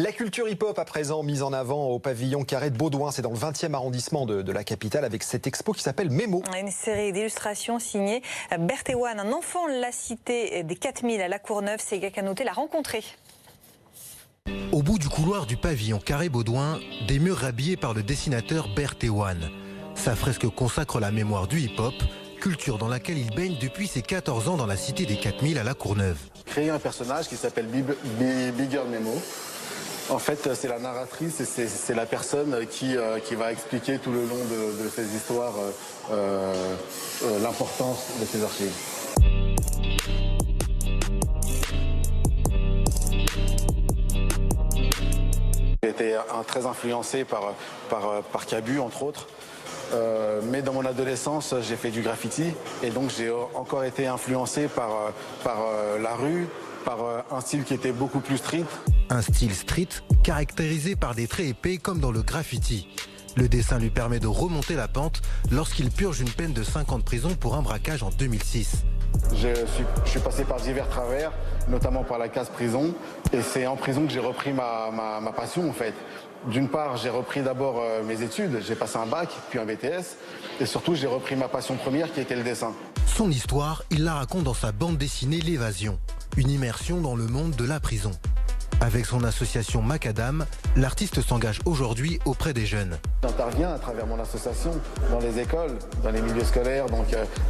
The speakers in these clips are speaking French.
La culture hip-hop à présent mise en avant au pavillon Carré de Baudouin, c'est dans le 20e arrondissement de la capitale avec cette expo qui s'appelle Mémo. Une série d'illustrations signée Berthéwan, un enfant de la cité des 4000 à La Courneuve. Sega Canouté l'a rencontré. Au bout du couloir du pavillon Carré Baudouin, des murs habillés par le dessinateur Berthéwan. Sa fresque consacre la mémoire du hip-hop, culture dans laquelle il baigne depuis ses 14 ans dans la cité des 4000 à La Courneuve. Créer un personnage qui s'appelle Big Girl Memo. En fait, c'est la narratrice et c'est la personne qui va expliquer tout le long de ces histoires l'importance de ces archives. J'ai été très influencé par Cabu, entre autres. Mais dans mon adolescence, j'ai fait du graffiti et donc j'ai encore été influencé par la rue, par un style qui était beaucoup plus street. Un style street caractérisé par des traits épais comme dans le graffiti. Le dessin lui permet de remonter la pente lorsqu'il purge une peine de 5 ans de prison pour un braquage en 2006. Je suis passé par divers travers, notamment par la case prison, et c'est en prison que j'ai repris ma passion en fait. D'une part, j'ai repris d'abord mes études, j'ai passé un bac, puis un BTS, et surtout j'ai repris ma passion première qui était le dessin. Son histoire, il la raconte dans sa bande dessinée L'évasion, une immersion dans le monde de la prison. Avec son association Macadam, l'artiste s'engage aujourd'hui auprès des jeunes. J'interviens à travers mon association dans les écoles, dans les milieux scolaires, donc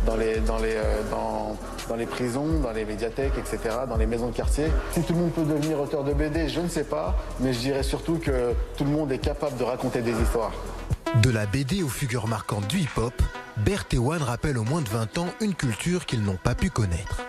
dans les prisons, dans les médiathèques, etc., dans les maisons de quartier. Si tout le monde peut devenir auteur de BD, je ne sais pas, mais je dirais surtout que tout le monde est capable de raconter des histoires. De la BD aux figures marquantes du hip-hop, Berthéwan rappelle aux moins de 20 ans une culture qu'ils n'ont pas pu connaître.